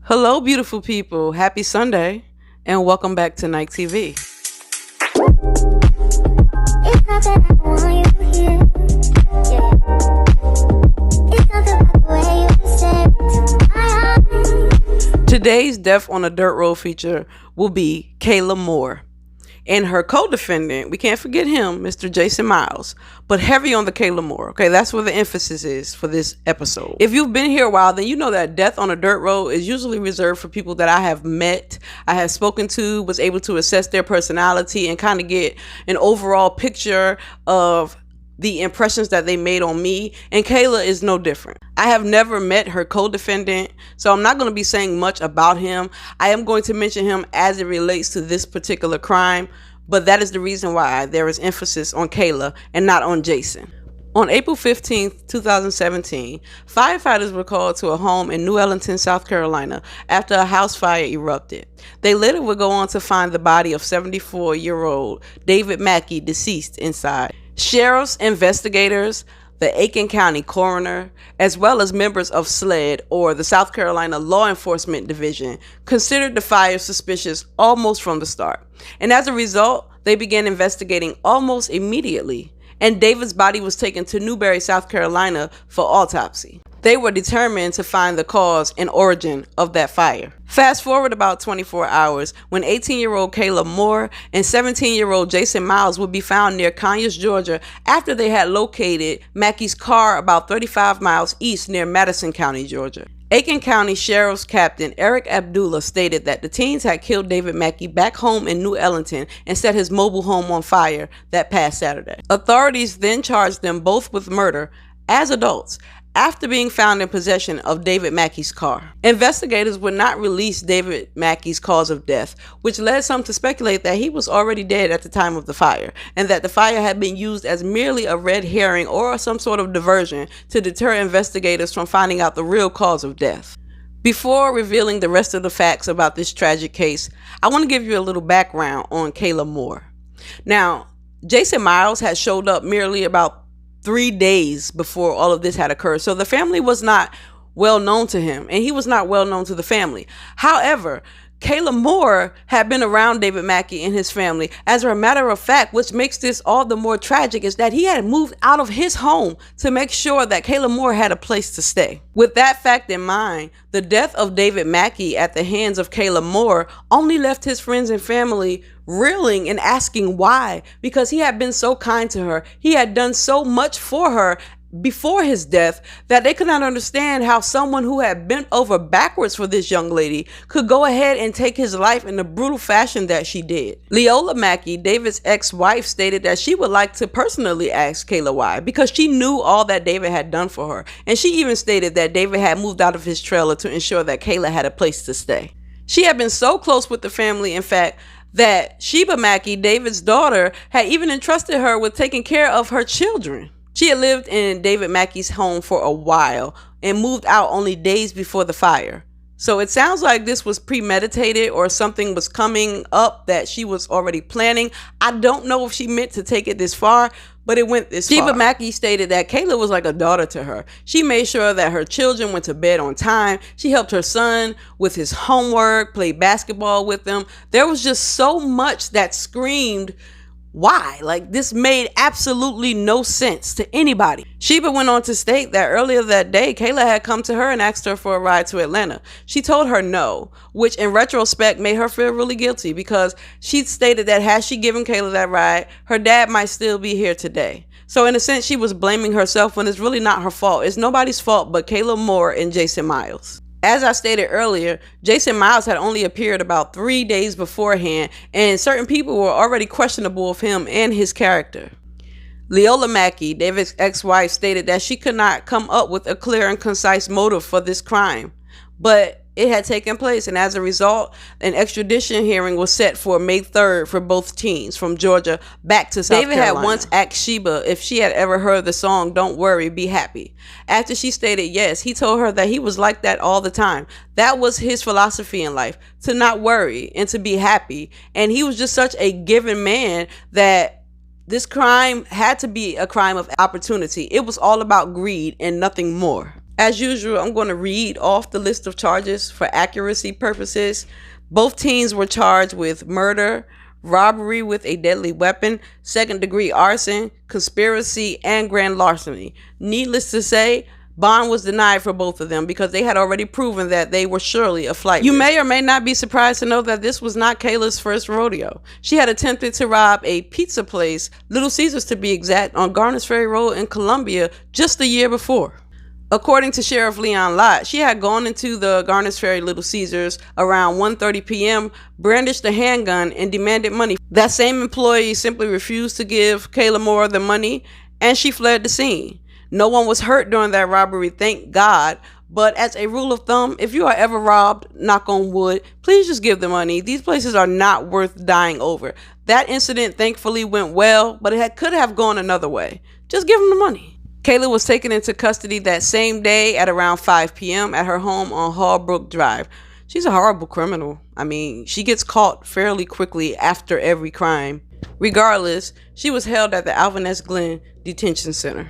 Hello, beautiful people. Happy Sunday, and welcome back to Night TV. It's not that I don't want you here. Yeah. It's not about the way you stare into my eyes. Today's Death on a Dirt Road feature will be Kayla Moore. And her co-defendant, we can't forget him, Mr. Jayson Miles, but heavy on the Kayla Moore. Okay, that's where the emphasis is for this episode. If you've been here a while, then you know that Death on a Dirt Road is usually reserved for people that I have met, I have spoken to, was able to assess their personality and kind of get an overall picture of the impressions that they made on me, and Kayla is no different. I have never met her co-defendant, so I'm not going to be saying much about him. I am going to mention him as it relates to this particular crime, but that is the reason why there is emphasis on Kayla and not on Jayson. On April 15th, 2017, firefighters were called to a home in New Ellington, South Carolina, after a house fire erupted. They later would go on to find the body of 74-year-old David Mackey deceased inside. Sheriffs, investigators, the Aiken County coroner, as well as members of SLED, or the South Carolina Law Enforcement Division, considered the fire suspicious almost from the start. And as a result, they began investigating almost immediately, and David's body was taken to Newberry, South Carolina for autopsy. They were determined to find the cause and origin of that fire. Fast forward about 24 hours when 18-year-old Kayla Moore and 17-year-old Jayson Miles would be found near Conyers, Georgia, after they had located Mackey's car about 35 miles east near Madison County, Georgia. Aiken County Sheriff's Captain Eric Abdullah stated that the teens had killed David Mackey back home in New Ellington and set his mobile home on fire that past Saturday. Authorities then charged them both with murder as adults after being found in possession of David Mackey's car. Investigators would not release David Mackey's cause of death, which led some to speculate that he was already dead at the time of the fire, and that the fire had been used as merely a red herring or some sort of diversion to deter investigators from finding out the real cause of death. Before revealing the rest of the facts about this tragic case, I want to give you a little background on Kayla Moore. Now, Jayson Miles had showed up merely about 3 days before all of this had occurred. So the family was not well known to him, and he was not well known to the family. However, Kayla Moore had been around David Mackey and his family. As a matter of fact, which makes this all the more tragic, is that he had moved out of his home to make sure that Kayla Moore had a place to stay. With that fact in mind, the death of David Mackey at the hands of Kayla Moore only left his friends and family reeling and asking why, because he had been so kind to her. He had done so much for her before his death that they could not understand how someone who had bent over backwards for this young lady could go ahead and take his life in the brutal fashion that she did. Leola Mackey, David's ex-wife, stated that she would like to personally ask Kayla why, because she knew all that David had done for her. And she even stated that David had moved out of his trailer to ensure that Kayla had a place to stay. She had been so close with the family, in fact, that Sheba Mackey, David's daughter, had even entrusted her with taking care of her children. She had lived in David Mackey's home for a while and moved out only days before the fire. So it sounds like this was premeditated, or something was coming up that she was already planning. I don't know if she meant to take it this far, but it went this far. Sheba Mackey stated that Kayla was like a daughter to her. She made sure that her children went to bed on time. She helped her son with his homework, played basketball with them. There was just so much that screamed, why? Like, this made absolutely no sense to anybody. Sheba went on to state that earlier that day, Kayla had come to her and asked her for a ride to Atlanta. She told her no, which in retrospect made her feel really guilty, because she stated that had she given Kayla that ride, her dad might still be here today. So in a sense, she was blaming herself when it's really not her fault. It's nobody's fault but Kayla Moore and Jayson Miles. As I stated earlier, Jayson Miles had only appeared about 3 days beforehand, and certain people were already questionable of him and his character. Leola Mackey, David's ex-wife, stated that she could not come up with a clear and concise motive for this crime, but it had taken place, and as a result, an extradition hearing was set for May 3rd for both teens from Georgia back to South Carolina. David had once asked Sheba if she had ever heard the song "Don't Worry, Be Happy." After she stated yes, he told her that he was like that all the time. That was his philosophy in life, to not worry and to be happy. And he was just such a giving man that this crime had to be a crime of opportunity. It was all about greed and nothing more. As usual, I'm going to read off the list of charges for accuracy purposes. Both teens were charged with murder, robbery with a deadly weapon, second-degree arson, conspiracy, and grand larceny. Needless to say, bond was denied for both of them because they had already proven that they were surely a flight risk. You may or may not be surprised to know that this was not Kayla's first rodeo. She had attempted to rob a pizza place, Little Caesars to be exact, on Garners Ferry Road in Columbia just the year before. According to Sheriff Leon Lott, she had gone into the Garners Ferry Little Caesars around 1:30 p.m., brandished a handgun, and demanded money. That same employee simply refused to give Kayla Moore the money, and she fled the scene. No one was hurt during that robbery, thank God. But as a rule of thumb, if you are ever robbed, knock on wood, please just give the money. These places are not worth dying over. That incident thankfully went well, but it could have gone another way. Just give them the money. Kayla was taken into custody that same day at around 5 p.m. at her home on Hallbrook Drive. She's a horrible criminal. I mean, she gets caught fairly quickly after every crime. Regardless, she was held at the Alvin S. Glenn Detention Center.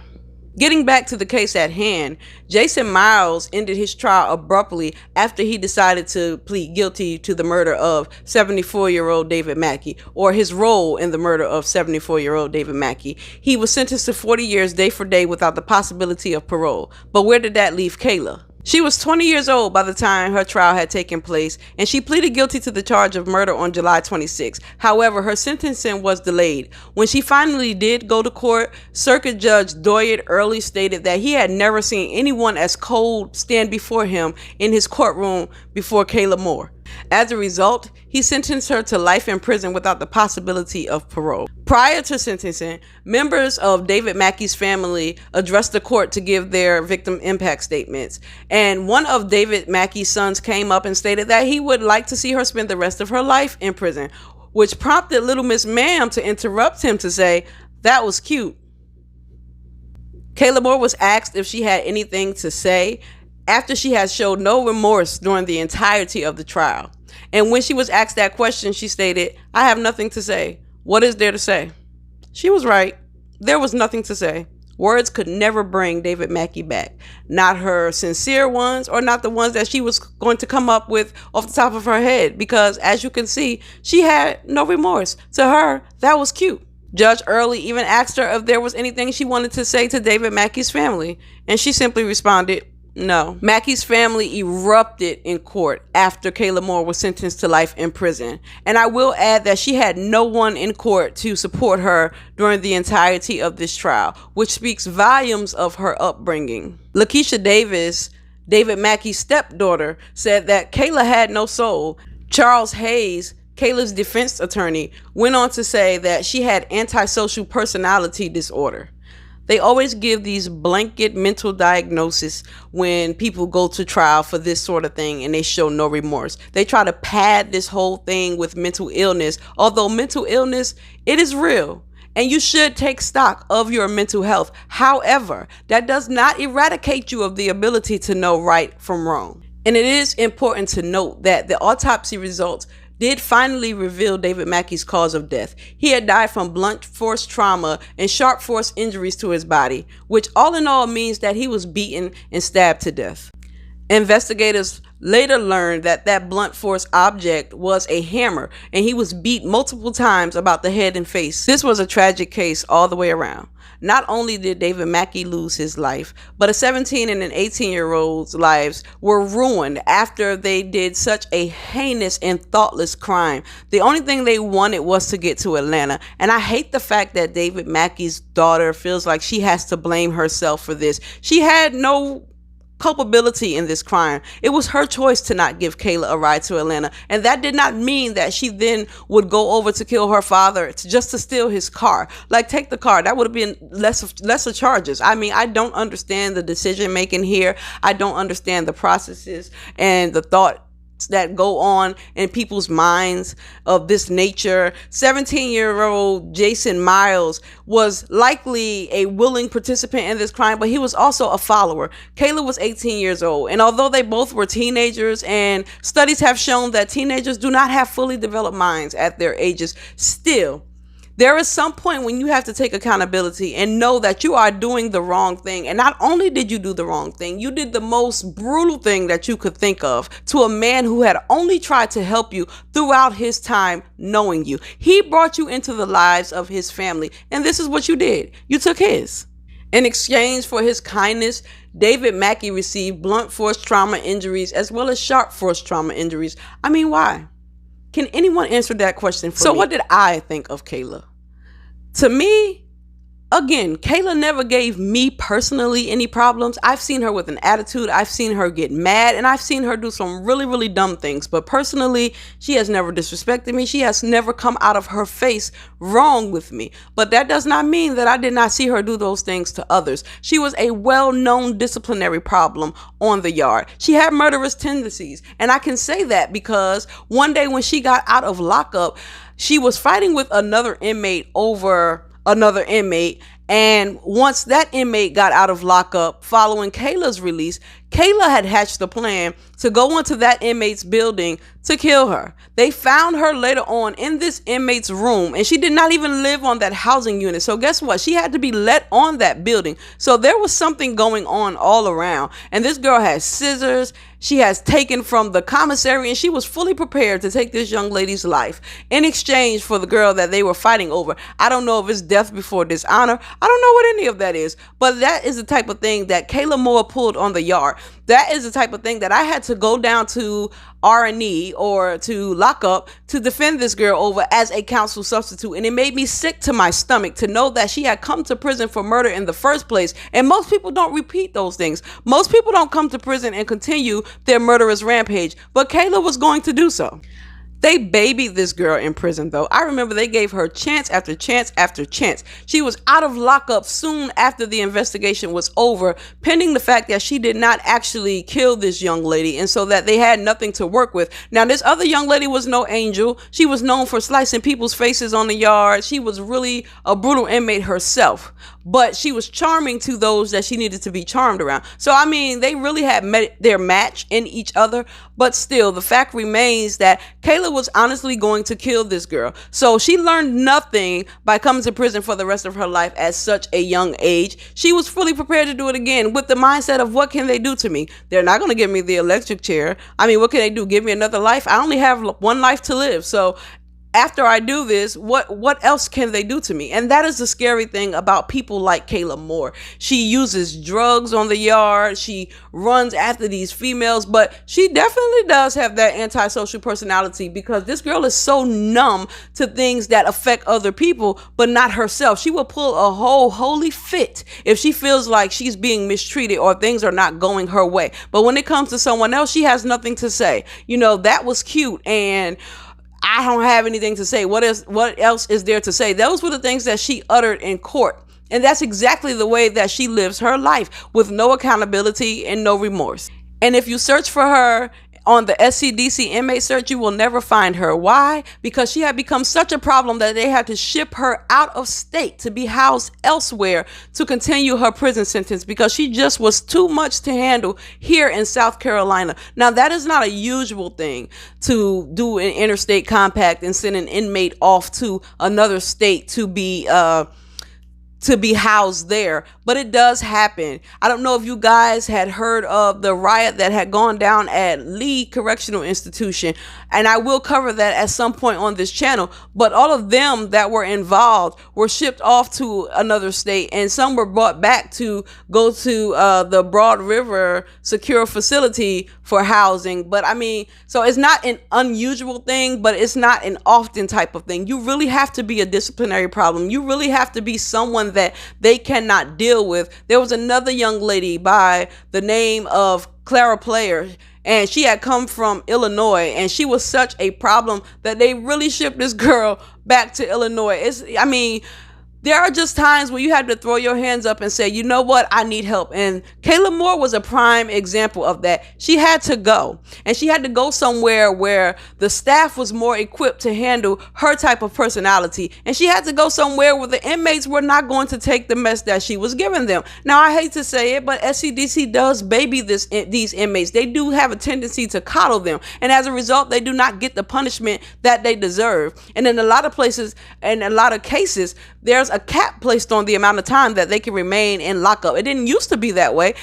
Getting back to the case at hand, Jayson Miles ended his trial abruptly after he decided to plead guilty to the murder of 74-year-old David Mackey, or his role in the murder of 74-year-old David Mackey. He was sentenced to 40 years day for day without the possibility of parole. But where did that leave Kayla? She was 20 years old by the time her trial had taken place, and she pleaded guilty to the charge of murder on July 26. However, her sentencing was delayed. When she finally did go to court, Circuit Judge Doyard Early stated that he had never seen anyone as cold stand before him in his courtroom before Kayla Moore. As a result, he sentenced her to life in prison without the possibility of parole. Prior to sentencing, members of David Mackey's family addressed the court to give their victim impact statements. And one of David Mackey's sons came up and stated that he would like to see her spend the rest of her life in prison, which prompted Little Miss Ma'am to interrupt him to say, "That was cute." Kayla Moore was asked if she had anything to say after she had showed no remorse during the entirety of the trial. And when she was asked that question, she stated, "I have nothing to say. What is there to say?" She was right. There was nothing to say. Words could never bring David Mackey back. Not her sincere ones, or not the ones that she was going to come up with off the top of her head, because as you can see, she had no remorse. To her, that was cute. Judge Early even asked her if there was anything she wanted to say to David Mackey's family, and she simply responded, no. Mackey's family erupted in court after Kayla Moore was sentenced to life in prison. And I will add that she had no one in court to support her during the entirety of this trial, which speaks volumes of her upbringing. Lakeisha Davis, David Mackey's stepdaughter, said that Kayla had no soul. Charles Hayes, Kayla's defense attorney, went on to say that she had antisocial personality disorder. They always give these blanket mental diagnoses when people go to trial for this sort of thing and they show no remorse. They try to pad this whole thing with mental illness, although mental illness, it is real. And you should take stock of your mental health. However, that does not eradicate you of the ability to know right from wrong. And it is important to note that the autopsy results did finally reveal David Mackey's cause of death. He had died from blunt force trauma and sharp force injuries to his body, which all in all means that he was beaten and stabbed to death. Investigators later learned that that blunt force object was a hammer, and he was beat multiple times about the head and face. This was a tragic case all the way around. Not only did David Mackey lose his life, but a 17 and an 18-year-old's lives were ruined after they did such a heinous and thoughtless crime. The only thing they wanted was to get to Atlanta. And I hate the fact that David Mackey's daughter feels like she has to blame herself for this. She had no culpability in this crime. It was her choice to not give Kayla a ride to Atlanta, and that did not mean that she then would go over to kill her father just to steal his car. Like, take the car. That would have been lesser charges. I mean, I don't understand the decision making here. I don't understand the processes and the thought that go on in people's minds of this nature. 17-year-old Jayson Miles was likely a willing participant in this crime, but he was also a follower. Kayla was 18 years old, and although they both were teenagers, and studies have shown that teenagers do not have fully developed minds at their ages, still, There is some point when you have to take accountability and know that you are doing the wrong thing. And not only did you do the wrong thing, you did the most brutal thing that you could think of to a man who had only tried to help you throughout his time knowing you. He brought you into the lives of his family, and this is what you did. You took his. In exchange for his kindness, David Mackey received blunt force trauma injuries as well as sharp force trauma injuries. I mean, why? Can anyone answer that question for me? So what did I think of Kayla? To me, again, Kayla never gave me personally any problems. I've seen her with an attitude. I've seen her get mad, and I've seen her do some really, really dumb things. But personally, she has never disrespected me. She has never come out of her face wrong with me. But that does not mean that I did not see her do those things to others. She was a well-known disciplinary problem on the yard. She had murderous tendencies. And I can say that because one day when she got out of lockup, she was fighting with another inmate over another inmate, and once that inmate got out of lockup following Kayla's release, Kayla had hatched a plan to go into that inmate's building to kill her. They found her later on in this inmate's room, and she did not even live on that housing unit. So guess what? She had to be let on that building. So there was something going on all around. And this girl has scissors. She has taken from the commissary, and she was fully prepared to take this young lady's life in exchange for the girl that they were fighting over. I don't know if it's death before dishonor. I don't know what any of that is, but that is the type of thing that Kayla Moore pulled on the yard. That is the type of thing that I had to go down to R&E or to lockup to defend this girl over as a counsel substitute. And it made me sick to my stomach to know that she had come to prison for murder in the first place. And most people don't repeat those things. Most people don't come to prison and continue their murderous rampage. But Kayla was going to do so. They babied this girl in prison, though. I remember they gave her chance after chance after chance. She was out of lockup soon after the investigation was over, pending the fact that she did not actually kill this young lady, and so that they had nothing to work with. Now, this other young lady was no angel. She was known for slicing people's faces on the yard. She was really a brutal inmate herself, but she was charming to those that she needed to be charmed around. So, I mean, they really had met their match in each other, but still, the fact remains that Kayla was honestly going to kill this girl. So she learned nothing by coming to prison for the rest of her life at such a young age. She was fully prepared to do it again with the mindset of, what can they do to me? They're not going to give me the electric chair. I mean, what can they do? Give me another life? I only have one life to live. So after I do this, what else can they do to me? And that is the scary thing about people like Kayla Moore. She uses drugs on the yard. She runs after these females, but she definitely does have that antisocial personality, because this girl is so numb to things that affect other people, but not herself. She will pull a whole holy fit if she feels like she's being mistreated or things are not going her way. But when it comes to someone else, she has nothing to say. You know, that was cute, and I don't have anything to say. What else is there to say? Those were the things that she uttered in court. And that's exactly the way that she lives her life, with no accountability and no remorse. And if you search for her on the SCDC inmate search, you will never find her. Why? Because she had become such a problem that they had to ship her out of state to be housed elsewhere to continue her prison sentence, because she just was too much to handle here in South Carolina. Now, that is not a usual thing to do an interstate compact and send an inmate off to another state to be housed there, but it does happen. I don't know if you guys had heard of the riot that had gone down at Lee Correctional Institution, and I will cover that at some point on this channel, but all of them that were involved were shipped off to another state, and some were brought back to go to the Broad River Secure Facility for housing. But I mean, so it's not an unusual thing, but it's not an often type of thing. You really have to be a disciplinary problem. You really have to be someone that they cannot deal with. There was another young lady by the name of Clara Player, and she had come from Illinois, and she was such a problem that they really shipped this girl back to Illinois. there are just times where you have to throw your hands up and say, you know what, I need help. And Kayla Moore was a prime example of that. She had to go, and she had to go somewhere where the staff was more equipped to handle her type of personality. And she had to go somewhere where the inmates were not going to take the mess that she was giving them. Now, I hate to say it, but SCDC does baby these inmates. They do have a tendency to coddle them. And as a result, they do not get the punishment that they deserve. And in a lot of places, and a lot of cases, there's a cap placed on the amount of time that they can remain in lockup. It didn't used to be that way.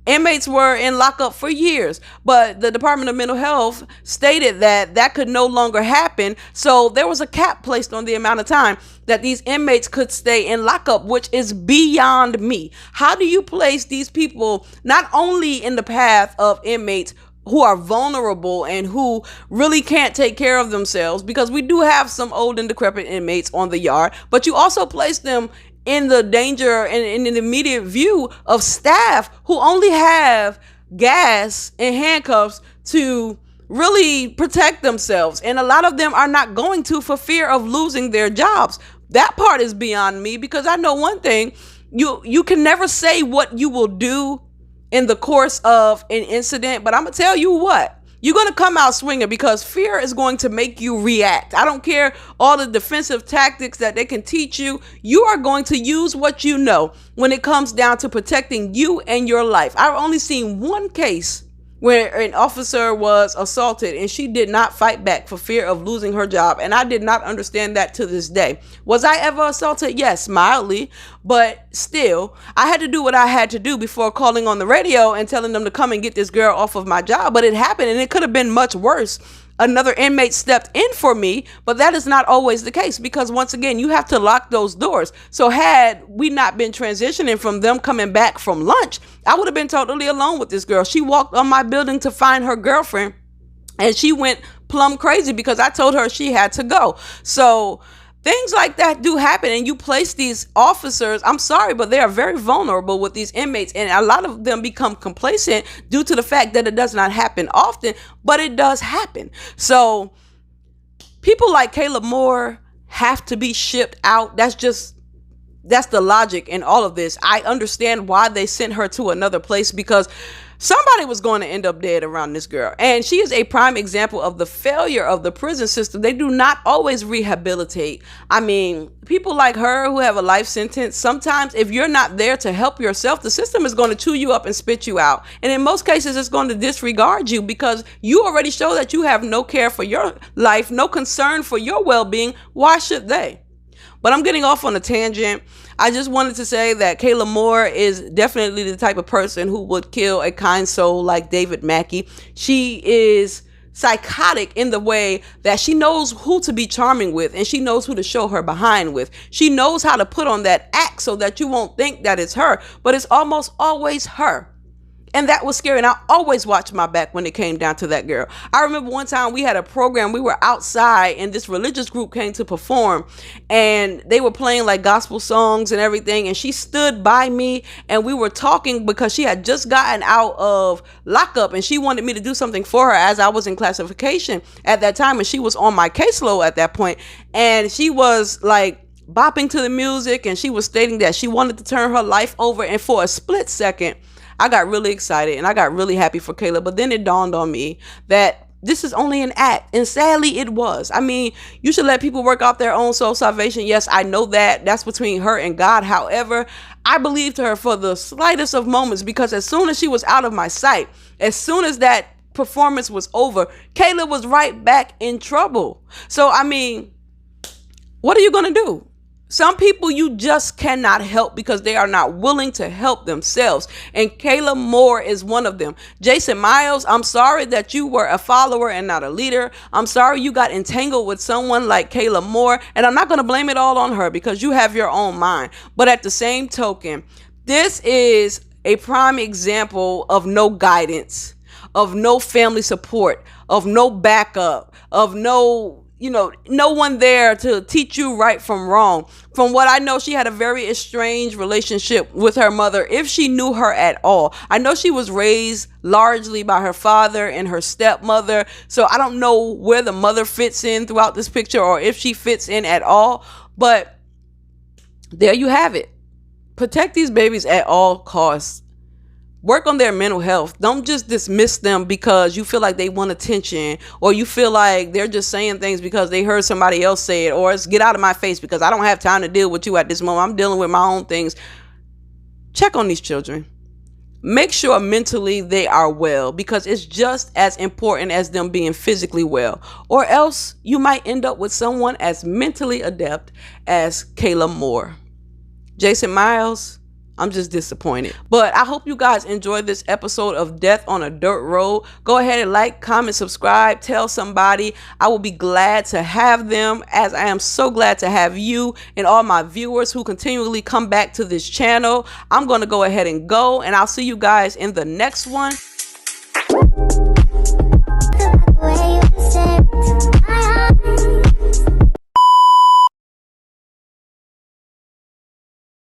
Inmates were in lockup for years, but the Department of Mental Health stated that that could no longer happen. So there was a cap placed on the amount of time that these inmates could stay in lockup, which is beyond me. How do you place these people not only in the path of inmates who are vulnerable and who really can't take care of themselves, because we do have some old and decrepit inmates on the yard, but you also place them in the danger and in the immediate view of staff who only have gas and handcuffs to really protect themselves. And a lot of them are not going to for fear of losing their jobs. That part is beyond me, because I know one thing, you can never say what you will do in the course of an incident, but I'm gonna tell you what, you're gonna come out swinging, because fear is going to make you react. I don't care all the defensive tactics that they can teach you. You are going to use what you know when it comes down to protecting you and your life. I've only seen one case where an officer was assaulted and she did not fight back for fear of losing her job. And I did not understand that to this day. Was I ever assaulted? Yes, mildly, but still, I had to do what I had to do before calling on the radio and telling them to come and get this girl off of my job. But it happened, and it could have been much worse. Another inmate stepped in for me, but that is not always the case, because once again, you have to lock those doors. So had we not been transitioning from them coming back from lunch, I would have been totally alone with this girl. She walked on my building to find her girlfriend, and she went plumb crazy because I told her she had to go. So things like that do happen, and you place these officers, I'm sorry, but they are very vulnerable with these inmates, and a lot of them become complacent due to the fact that it does not happen often, but it does happen. So people like Kayla Moore have to be shipped out. That's the logic in all of this. I understand why they sent her to another place, because somebody was going to end up dead around this girl. And she is a prime example of the failure of the prison system. They do not always rehabilitate. I mean, people like her who have a life sentence, sometimes if you're not there to help yourself, the system is going to chew you up and spit you out. And in most cases, it's going to disregard you, because you already show that you have no care for your life, no concern for your well-being. Why should they? But I'm getting off on a tangent. I just wanted to say that Kayla Moore is definitely the type of person who would kill a kind soul like David Mackey. She is psychotic in the way that she knows who to be charming with, and she knows who to show her behind with. She knows how to put on that act so that you won't think that it's her, but it's almost always her. And that was scary. And I always watched my back when it came down to that girl. I remember one time we had a program. We were outside and this religious group came to perform, and they were playing like gospel songs and everything. And she stood by me and we were talking because she had just gotten out of lockup and she wanted me to do something for her as I was in classification at that time. And she was on my caseload at that point. And she was like bopping to the music, and she was stating that she wanted to turn her life over. And for a split second, I got really excited and I got really happy for Kayla. But then it dawned on me that this is only an act. And sadly, it was. I mean, you should let people work out their own soul salvation. Yes, I know that. That's between her and God. However, I believed her for the slightest of moments, because as soon as she was out of my sight, as soon as that performance was over, Kayla was right back in trouble. So, I mean, what are you going to do? Some people you just cannot help because they are not willing to help themselves. And Kayla Moore is one of them. Jayson Miles, I'm sorry that you were a follower and not a leader. I'm sorry you got entangled with someone like Kayla Moore. And I'm not going to blame it all on her because you have your own mind. But at the same token, this is a prime example of no guidance, of no family support, of no backup, of no one there to teach you right from wrong. From what I know, she had a very estranged relationship with her mother, if she knew her at all. I know she was raised largely by her father and her stepmother, so I don't know where the mother fits in throughout this picture or if she fits in at all. But there you have it. Protect these babies at all costs. Work on their mental health. Don't just dismiss them because you feel like they want attention, or you feel like they're just saying things because they heard somebody else say it, or it's get out of my face because I don't have time to deal with you at this moment. I'm dealing with my own things. Check on these children. Make sure mentally they are well, because it's just as important as them being physically well, or else you might end up with someone as mentally adept as Kayla Moore. Jayson Miles, I'm just disappointed. But I hope you guys enjoyed this episode of Death on a Dirt Road. Go ahead and like, comment, subscribe, tell somebody. I will be glad to have them, as I am so glad to have you and all my viewers who continually come back to this channel. I'm going to go ahead and go, and I'll see you guys in the next one. The way you said